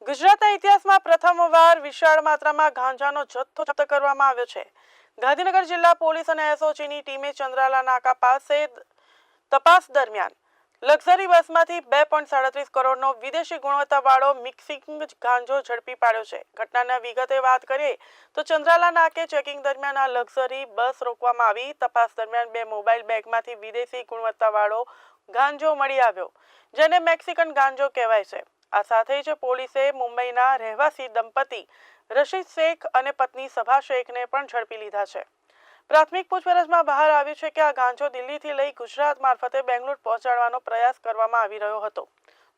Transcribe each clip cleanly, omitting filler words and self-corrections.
ગુજરાતના ઇતિહાસમાં પ્રથમવાર વિશાળ માત્રામાં ગાંજાનો જથ્થો જપ્ત કરવામાં આવ્યો છે. ગાંધીનગર જિલ્લા પોલીસ અને એસઓજીની ટીમે ચંદ્રાલા નાકા પાસે તપાસ દરમિયાન લક્ઝરી બસમાંથી 2.37 કરોડનો વિદેશી ગુણવત્તાવાળો મિક્સિંગ ગાંજો ઝડપી પાડ્યો છે. ઘટનાના વિગતે વાત કરીએ તો ચંદ્રાલા નાકે ચેકિંગ દરમિયાન આ લક્ઝરી બસ રોકવામાં આવી. તપાસ દરમિયાન 2 મોબાઈલ બેગમાંથી વિદેશી ગુણવત્તાવાળો ગાંજો મળી આવ્યો, જેને મેક્સિકન ગાંજો કહેવાય છે. આ સાથે જ પોલીસે મુંબઈના રહેવાસી દંપતી રશીદ શેખ અને પત્ની સભા શેખને પણ ઝડપી લીધા છે. પ્રાથમિક પૂછપરછમાં બહાર આવ્યું છે કે આ ગાંજો દિલ્હીથી લઈ ગુજરાત મારફતે બેંગ્લોર પહોંચાડવાનો પ્રયાસ કરવામાં આવી રહ્યો હતો.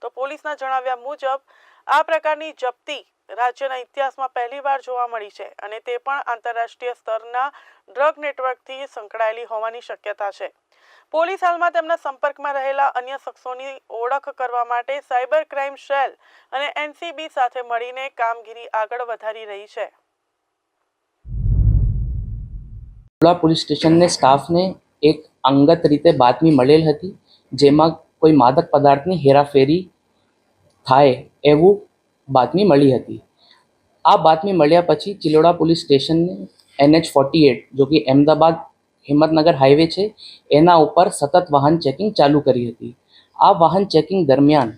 તો પોલીસના જણાવ્યા મુજબ આ પ્રકારની જપ્તી રાજ્યના ઇતિહાસમાં પહેલીવાર જોવા મળી છે અને તે પણ આંતરરાષ્ટ્રીય સ્તરના ડ્રગ નેટવર્કથી સંકળાયેલી હોવાની શક્યતા છે. પોલીસ હાલમાં તેમના સંપર્કમાં રહેલા અન્ય શખ્સોની ઓળખ કરવા માટે સાયબર ક્રાઇમ સેલ અને એનસીબી સાથે મળીને કામગીરી આગળ વધારી રહી છે. પોલીસ સ્ટેશનને સ્ટાફને એક અંગત રીતે બાતમી મળેલ હતી, જેમાં કોઈ માદક પદાર્થની હેરાફેરી થાય એવું બાતમી મળી હતી. આ બાતમી મળ્યા પછી ચિલોડા પોલીસ સ્ટેશનને NH48 જો કે અમદાવાદ હિંમતનગર હાઈવે છે એના ઉપર સતત વાહન ચેકિંગ ચાલુ કરી હતી. આ વાહન ચેકિંગ દરમિયાન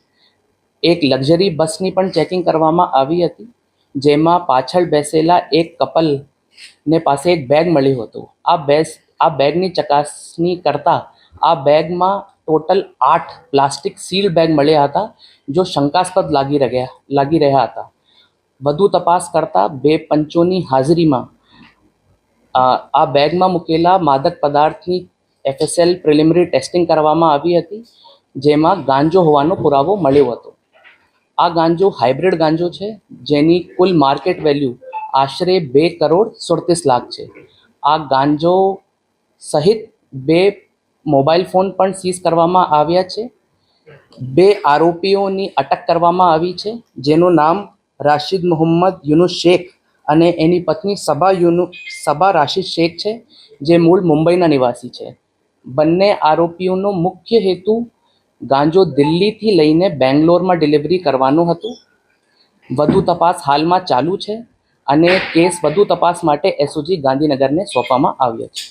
એક લક્ઝરી બસની પણ ચેકિંગ કરવામાં આવી હતી, જેમાં પાછળ બેસેલા એક કપલને પાસે એક બેગ મળ્યો હતો. આ બેગની ચકાસણી કરતાં આ બેગમાં ટોટલ 8 પ્લાસ્ટિક સીલ બેગ મળ્યા હતા, જો શંકાસ્પદ લાગી રહ્યા હતા. વધુ તપાસ કરતાં 2 પંચોની હાજરીમાં આ બેગમાં મૂકેલા માદક પદાર્થની FSL પ્રિલિમિનરી ટેસ્ટિંગ કરવામાં આવી હતી, જેમાં ગાંજો હોવાનો પુરાવો મળ્યો હતો. આ ગાંજો હાઇબ્રિડ ગાંજો છે, જેની કુલ માર્કેટ વેલ્યુ આશરે 2 કરોડ 37 લાખ છે. આ ગાંજો સહિત 2 મોબાઈલ ફોન પણ સીઝ કરવામાં આવ્યા છે. 2 આરોપીઓની અટક કરવામાં આવી છે, જેનું નામ રાશિદ મોહમ્મદ યુનુસ શેખ અને એની પત્ની સબા રાશિદ શેખ છે, જે મૂળ મુંબઈના નિવાસી છે. બંને આરોપીઓનો મુખ્ય હેતુ ગાંજો દિલ્હીથી લઈને બેંગ્લોરમાં ડિલિવરી કરવાનું હતું. વધુ તપાસ હાલમાં ચાલુ છે અને કેસ વધુ તપાસ માટે એસઓજી ગાંધીનગરને સોંપવામાં આવ્યો છે.